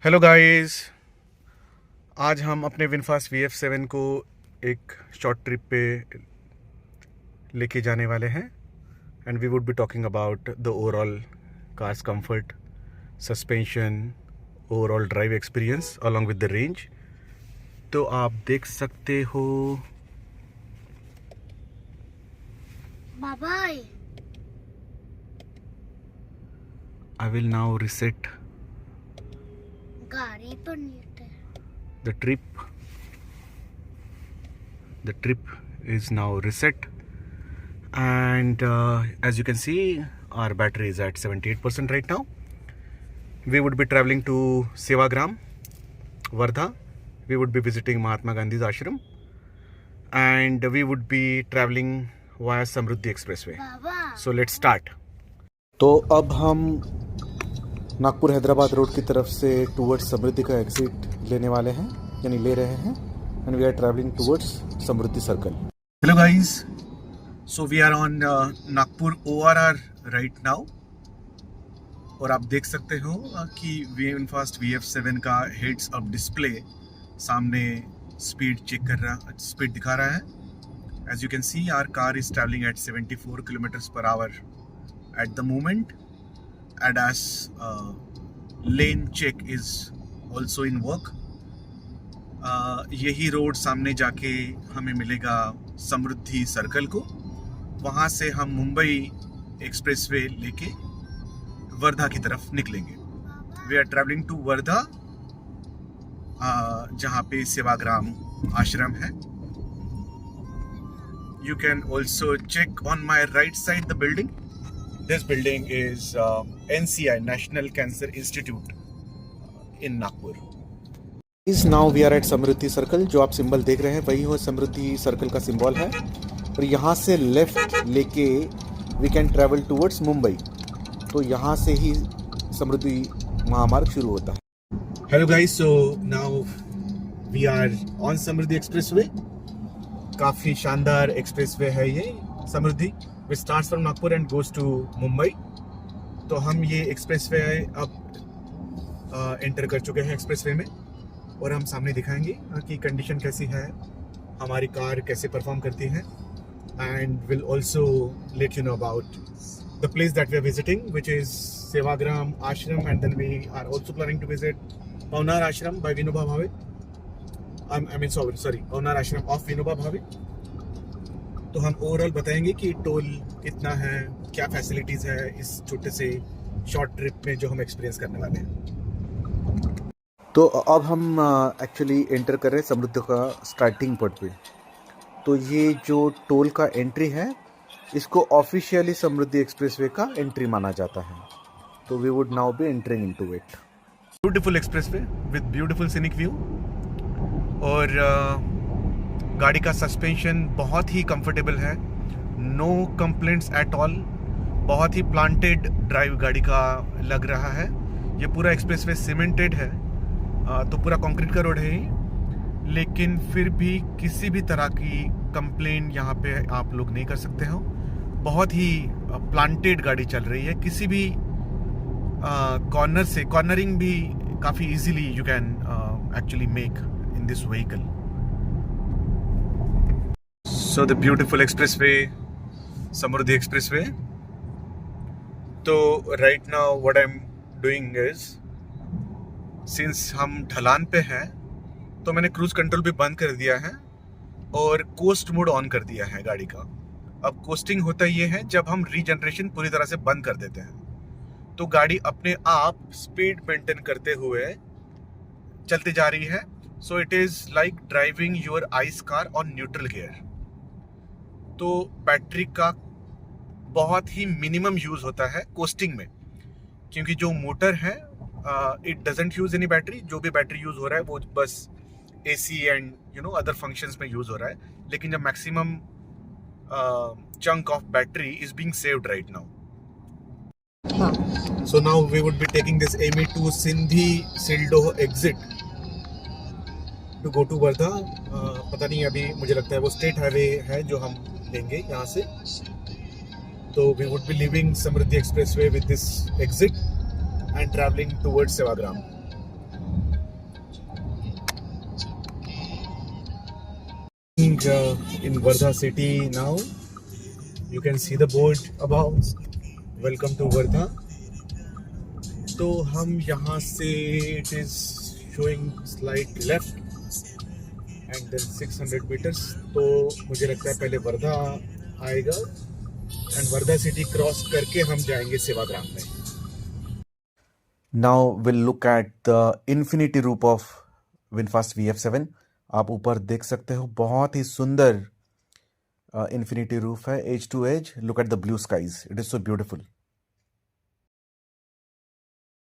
Hello guys. आज हम अपने विनफास्ट VF7 को एक शॉर्ट ट्रिप पे लेके जाने वाले हैं and we would be talking about the overall car's comfort, suspension, overall drive experience along with the range. तो आप देख सकते हो बाबा आई विल नाउ रिसेट गाड़ी पर नीट है। the trip is now reset and as you can see our battery is at 78% right now. We would be traveling to Sevagram, Wardha. We would be visiting Mahatma Gandhi's ashram and we would be traveling via Samruddhi Expressway. Baba So let's start. तो अब हम Nagpur Hyderabad road की तरफ से towards समृद्धि का exit लेने वाले हैं, यानी ले रहे हैं, and we are traveling towards Samruddhi circle. Hello guys, so we are on Nagpur ORR right now और आप देख सकते हो कि विनफास्ट VF7 का हेड्स अप डिस्प्ले सामने स्पीड चेक कर रहा, स्पीड दिखा रहा है। As you can see our car is traveling at 74 km/h at the moment. ADAS lane check is also in work. यही रोड सामने जाके हमें मिलेगा समृद्धि सर्कल को, वहाँ से हम मुंबई एक्सप्रेसवे लेके वर्धा की तरफ निकलेंगे। We are traveling to Wardha, जहाँ पे सेवाग्राम आश्रम है। You can also check on my right side the building. This building is NCI, National Cancer Institute in Nagpur. Is now we are at Samriddhi circle. जो आप symbol देख रहे हैं वही हो समृद्धि सर्कल का सिंबल है और यहाँ से लेफ्ट लेके we can travel towards Mumbai. तो यहाँ से ही समृद्धि महामार्ग शुरू होता है. Hello guys, so now we are on Samriddhi expressway. काफ़ी शानदार एक्सप्रेसवे है ये समृद्धि. Which starts from Nagpur and goes to Mumbai. तो हम ये एक्सप्रेसवे अब एंटर कर चुके हैं एक्सप्रेसवे में और हम सामने दिखाएंगे कि कंडीशन कैसी है, हमारी कार कैसे परफॉर्म करती है, and will also let you know about the place that we are visiting which is Sevagram Ashram and then we are also planning to visit Paunar Ashram by Vinoba Bhave. I mean sorry Paunar आश्रम ऑफ विनोबा भावे. तो हम overall बताएंगे कि toll कितना है, क्या फैसिलिटीज़ है इस छोटे से शॉर्ट ट्रिप में जो हम एक्सपीरियंस करने वाले हैं. तो अब हम एक्चुअली एंटर कर रहे हैं समृद्धि का स्टार्टिंग पॉइंट पे. तो ये जो टोल का एंट्री है इसको ऑफिशियली समृद्धि एक्सप्रेसवे का एंट्री माना जाता है. तो we would now be entering into it. Beautiful expressway with beautiful scenic view और गाड़ी का सस्पेंशन बहुत ही कंफर्टेबल है. No complaints at all. बहुत ही प्लांटेड ड्राइव गाड़ी का लग रहा है. ये पूरा एक्सप्रेसवे सीमेंटेड है, तो पूरा कंक्रीट का रोड है ही, लेकिन फिर भी किसी भी तरह की कंप्लेंट यहाँ पे आप लोग नहीं कर सकते हो. बहुत ही प्लांटेड गाड़ी चल रही है. किसी भी कॉर्नर से कॉर्नरिंग भी काफ़ी easily you can actually make in this vehicle. So the beautiful expressway, Samruddhi Expressway. तो right now what I'm doing is, since हम ढलान पे हैं तो मैंने क्रूज कंट्रोल भी बंद कर दिया है और कोस्ट मोड ऑन कर दिया है गाड़ी का. अब कोस्टिंग होता ये है जब हम रीजनरेशन पूरी तरह से बंद कर देते हैं तो गाड़ी अपने आप स्पीड मेंटेन करते हुए चलती जा रही है. So it is like driving your eyes car on neutral gear. तो बैटरी का बहुत ही मिनिमम यूज़ होता है कोस्टिंग में, क्योंकि जो मोटर है it doesn't use any battery. जो भी बैटरी यूज़ हो रहा है वो बस AC and you know other functions में यूज़ हो रहा है. लेकिन जब maximum chunk of battery is being saved right now. So now we would be taking this ME to Sindi सिल्डो exit to go to Wardha. पता नहीं, अभी मुझे लगता है वो स्टेट हाईवे है जो हम लेंगे यहाँ से. तो we would be leaving Samruddhi expressway with this exit and traveling towards Sevagram. in Wardha city now. You can see the board above. Welcome to Wardha. तो हम यहाँ से it is showing slight left and then 600 meters. तो मुझे लगता है पहले वर्धा आएगा and वर्धा सिटी क्रॉस करके हम जाएंगे सेवाग्राम में. Now we'll look at the infinity roof of Winfast VF7. आप ऊपर देख सकते हो बहुत ही सुंदर infinity roof है edge to edge. Look at the blue skies. It is so beautiful.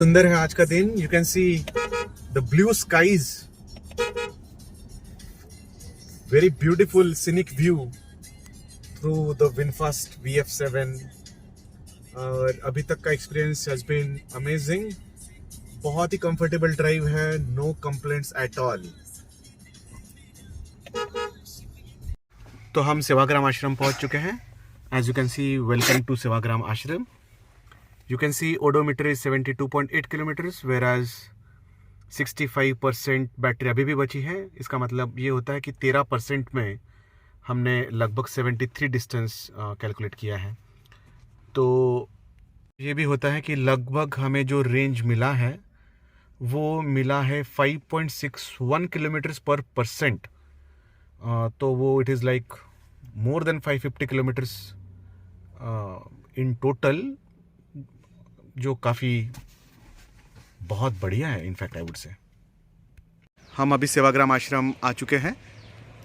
सुंदर है आज का दिन. You can see the blue skies. Very beautiful scenic view through the Winfast VF7. और अभी तक का एक्सपीरियंस has been amazing. बहुत ही कंफर्टेबल ड्राइव है. No complaints at all. तो हम सेवाग्राम आश्रम पहुंच चुके हैं. As you can see, welcome to Sevagram आश्रम. You can see odometer is 72.8 kilometers, whereas 65% battery अभी भी बची है. इसका मतलब ये होता है कि 13% में हमने लगभग 73 डिस्टेंस कैलकुलेट किया है. तो ये भी होता है कि लगभग हमें जो रेंज मिला है वो मिला है 5.61 किलोमीटर्स पर परसेंट. तो वो it is like more than 550 kilometres in total, जो काफ़ी बहुत बढ़िया है. इनफैक्ट आई वुड से. हम अभी सेवाग्राम आश्रम आ चुके हैं.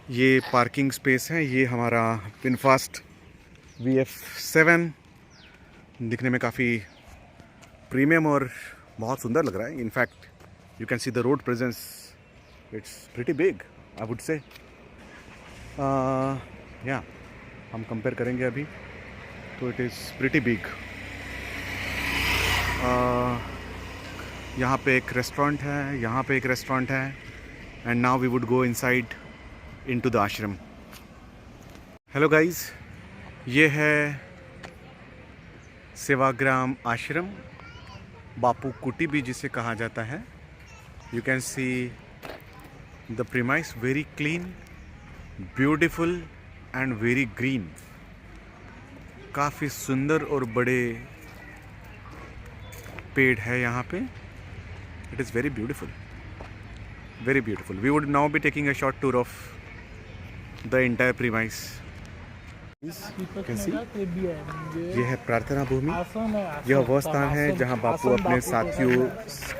ये पार्किंग स्पेस है. ये हमारा विनफास्ट VF7 दिखने में काफ़ी प्रीमियम और बहुत सुंदर लग रहा है. In fact you can see the road presence. It's pretty big I would से. या हम कंपेयर करेंगे अभी तो इट इज़ प्रिटी बिग. यहाँ पे एक रेस्टोरेंट है, यहाँ पे एक रेस्टोरेंट है. And now we would go inside into the ashram. Hello guys, ये है सेवाग्राम आश्रम. बापू कुटी भी जिसे कहा जाता है. You can see the premise. Very clean, beautiful and very green. काफ़ी सुंदर और बड़े पेड़ है यहाँ पे. It is very beautiful, very beautiful. We would now be taking a short tour of the entire premise. यह है प्रार्थना भूमि. यह वह स्थान है जहाँ बापू अपने साथियों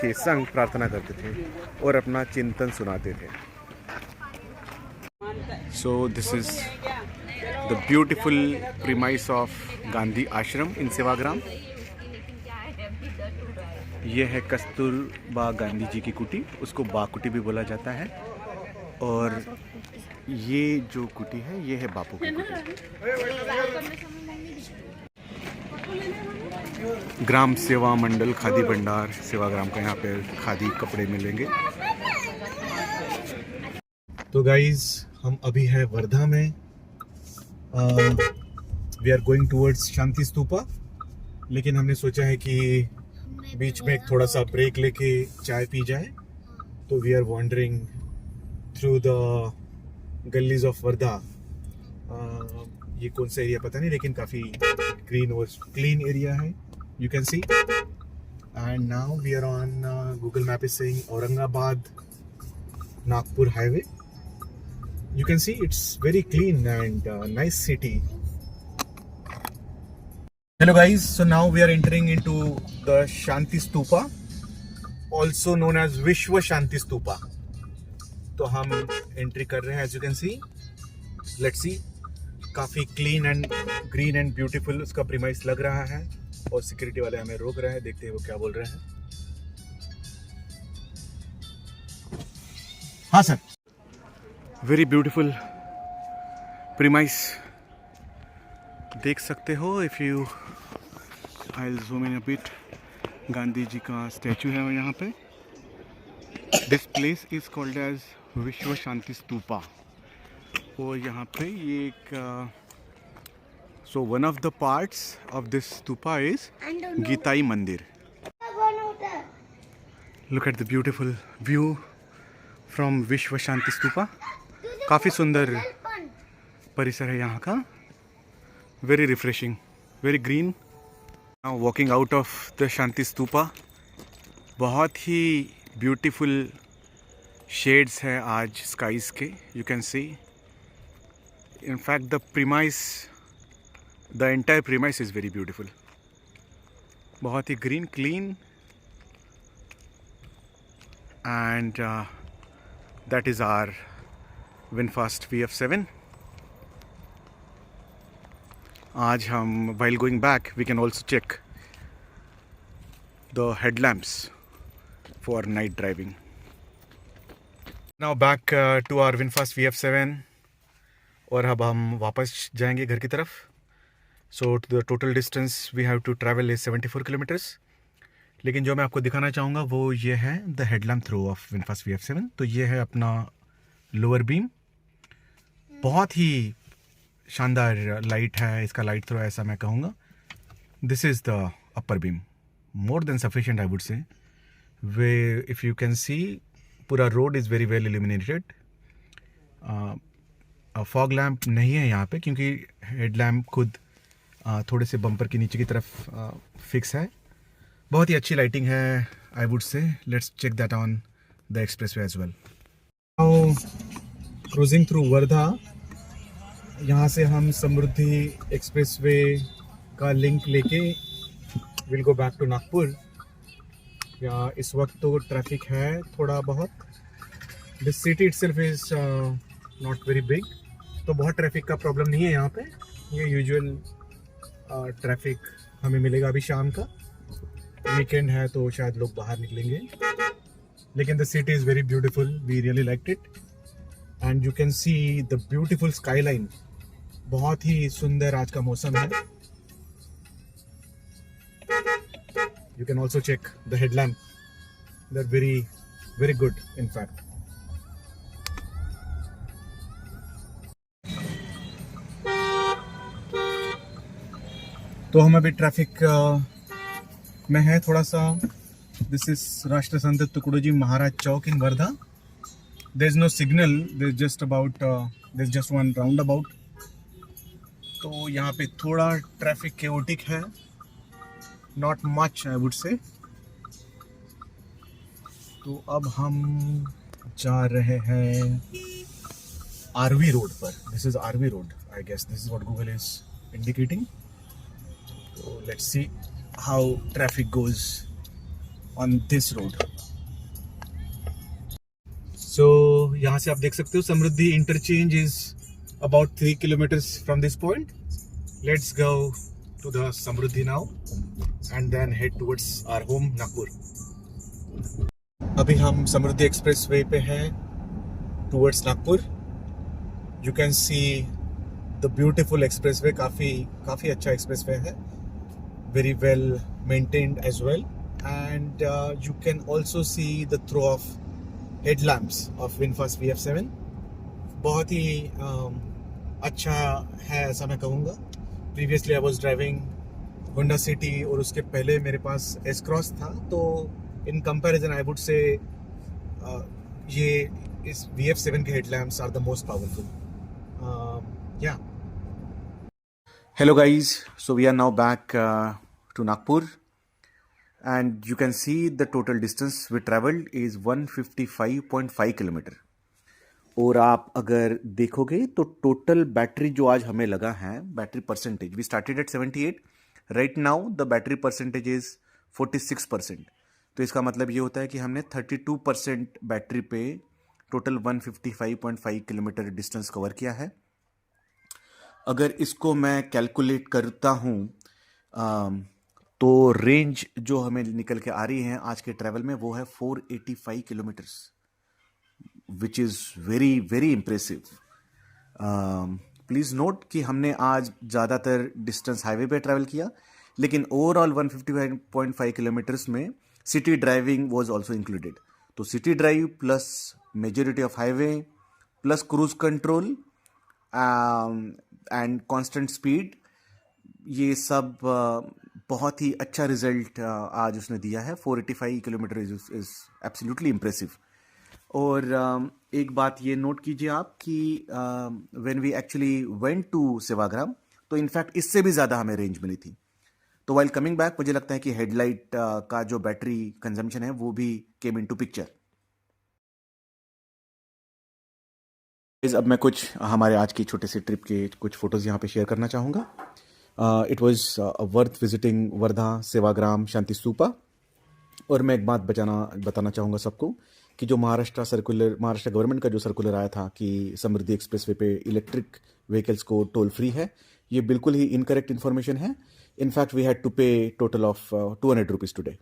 के संग प्रार्थना करते थे और अपना चिंतन सुनाते थे. So this is the beautiful premise of Gandhi आश्रम इन सेवाग्राम. यह है कस्तूरबा गांधी जी की कुटी. उसको बा कुटी भी बोला जाता है. और ये जो कुटी है ये है बापू की कुटी. ग्राम सेवा मंडल खादी भंडार सेवाग्राम का. यहाँ पे खादी कपड़े मिलेंगे. तो गाइज हम अभी है वर्धा में. वी आर गोइंग टूवर्ड्स शांति स्तूपा. लेकिन हमने सोचा है कि बीच में एक थोड़ा सा ब्रेक लेके चाय पी जाए. तो we are wandering through the गलीज ऑफ वर्धा. ये कौन सा एरिया पता नहीं, लेकिन काफ़ी ग्रीन और क्लीन एरिया है. You can see. And now we are on Google map is saying Aurangabad Nagpur highway. You can see it's very clean and nice city. Hello guys, so now we are entering into the Shanti Stupa, also known as Vishwa Shanti Stupa. तो हम entry कर रहे हैं. as you can see, let's see. काफ़ी clean and green and beautiful उसका premise लग रहा है. और सिक्योरिटी वाले हमें रोक रहे हैं. देखते हैं वो क्या बोल रहे हैं. हाँ सर. वेरी ब्यूटीफुल प्रीमाइस देख सकते हो. If you I will zoom in a bit. Gandhi ji का स्टैचू है यहाँ पे. This place is called as Vishwa Shanti Stupa. और यहाँ पे ये एक सो one of the parts of this stupa is Gitai Mandir. Look at the beautiful view from Vishwa Shanti Stupa. काफ़ी सुंदर परिसर है यहाँ का, very refreshing, very green. Now walking out of the Shanti Stupa. बहुत ही ब्यूटीफुल शेड्स है आज स्काइज के, you can C. In fact, the entire premise is very beautiful. बहुत ही green, clean, and that is our Winfast VF7. आज हम, while going back, we can also check the headlamps for night driving. Now back to our Winfast VF7. और अब हम वापस जाएंगे घर की तरफ। So the total distance we have to travel is 74 kilometers. लेकिन जो मैं आपको दिखाना चाहूँगा वो ये है the headlamp throw of VinFast VF7। तो ये है अपना लोअर बीम, बहुत ही शानदार लाइट है इसका, लाइट थ्रो ऐसा मैं कहूँगा। This is the upper beam, more than sufficient I would say. Way if you can see, पूरा road is very well illuminated. Fog lamp नहीं है यहाँ पे क्योंकि हेडलैम्प खुद थोड़े से बम्पर के नीचे की तरफ फिक्स है। बहुत ही अच्छी लाइटिंग है I would say. Let's check that on the expressway as well. Now cruising through Wardha. यहाँ से हम समृद्धि एक्सप्रेसवे का लिंक लेके will go back to Nagpur. या इस वक्त तो ट्रैफिक है थोड़ा बहुत। This city itself is not very big, तो बहुत ट्रैफिक का प्रॉब्लम नहीं है यहाँ पे। ये यूजुअल ट्रैफिक हमें मिलेगा अभी शाम का। वीकेंड है तो शायद लोग बाहर निकलेंगे। लेकिन the city is very beautiful, we really liked it. And you can see the beautiful skyline. बहुत ही सुंदर आज का मौसम है। You can also check the headlamp, they are very very good in fact. तो हम अभी ट्रैफिक में है थोड़ा सा। This is Rashtra Sant Tukdoji Maharaj Chowk in Wardha. There is no signal, there is just one roundabout. तो यहाँ पे थोड़ा ट्रैफिक केओटिक है, not much I would say. तो अब हम जा रहे हैं आरवी रोड पर। This is Arvi road, I guess this is what Google is indicating. So let's see how traffic goes on this road. So यहाँ से आप देख सकते हो समृद्धि interchange is about 3 kilometers from this point. Let's go to the Samruddhi now and then head towards our home Nagpur. अभी हम Samruddhi expressway पे हैं towards Nagpur. You can see the beautiful expressway, काफ़ी अच्छा एक्सप्रेसवे है। Very well maintained as well, and you can also see the throw of headlamps of Winfast VF7. बहुत ही अच्छा है ऐसा मैं कहूँगा। Previously I was driving Honda City और उसके पहले मेरे पास S-Cross था। तो in comparison I would say ये इस VF7 के headlamps are the most powerful. Yeah. Hello guys, so we are now back to Nagpur and you can see the total distance we traveled is 155.5 kilometre. और आप अगर देखोगे तो total battery जो आज हमें लगा है, battery percentage, we started at 78, right now the battery percentage is 46%। तो इसका मतलब ये होता है कि हमने 32% बैटरी पे टोटल 155.5 किलोमीटर डिस्टेंस कवर किया है। अगर इसको मैं कैलकुलेट करता हूँ तो रेंज जो हमें निकल के आ रही है आज के ट्रैवल में वो है 485 kilometres, which is very very impressive. Please note कि हमने आज ज़्यादातर डिस्टेंस हाईवे पे ट्रैवल किया, लेकिन ओवरऑल 155.5 किलोमीटर्स में city driving was also included. तो city drive plus majority of highway plus cruise control and constant speed, ये सब बहुत ही अच्छा रिजल्ट आज उसने दिया है। 485 किलोमीटर इज एब्सोल्युटली इम्प्रेसिव। और एक बात ये नोट कीजिए आप कि when we actually went to Sevagram तो इनफैक्ट इससे भी ज़्यादा हमें रेंज मिली थी। तो वाइल कमिंग बैक मुझे लगता है कि हेडलाइट का जो बैटरी कंजम्पशन है वो भी केम इनटू पिक्चर। अब मैं कुछ हमारे आज की छोटे से ट्रिप के कुछ फोटोज़ यहाँ पे शेयर करना चाहूँगा। It was worth visiting Wardha Sevagram Shanti Stupa. और मैं एक बात बताना चाहूँगा सबको कि जो महाराष्ट्र गवर्नमेंट का जो सर्कुलर आया था कि समृद्धि एक्सप्रेसवे पे इलेक्ट्रिक व्हीकल्स को टोल फ्री है, ये बिल्कुल ही इनकरेक्ट इन्फॉर्मेशन है। इनफैक्ट वी हैड टू पे टोटल ऑफ 200 रुपीज़ टुडे।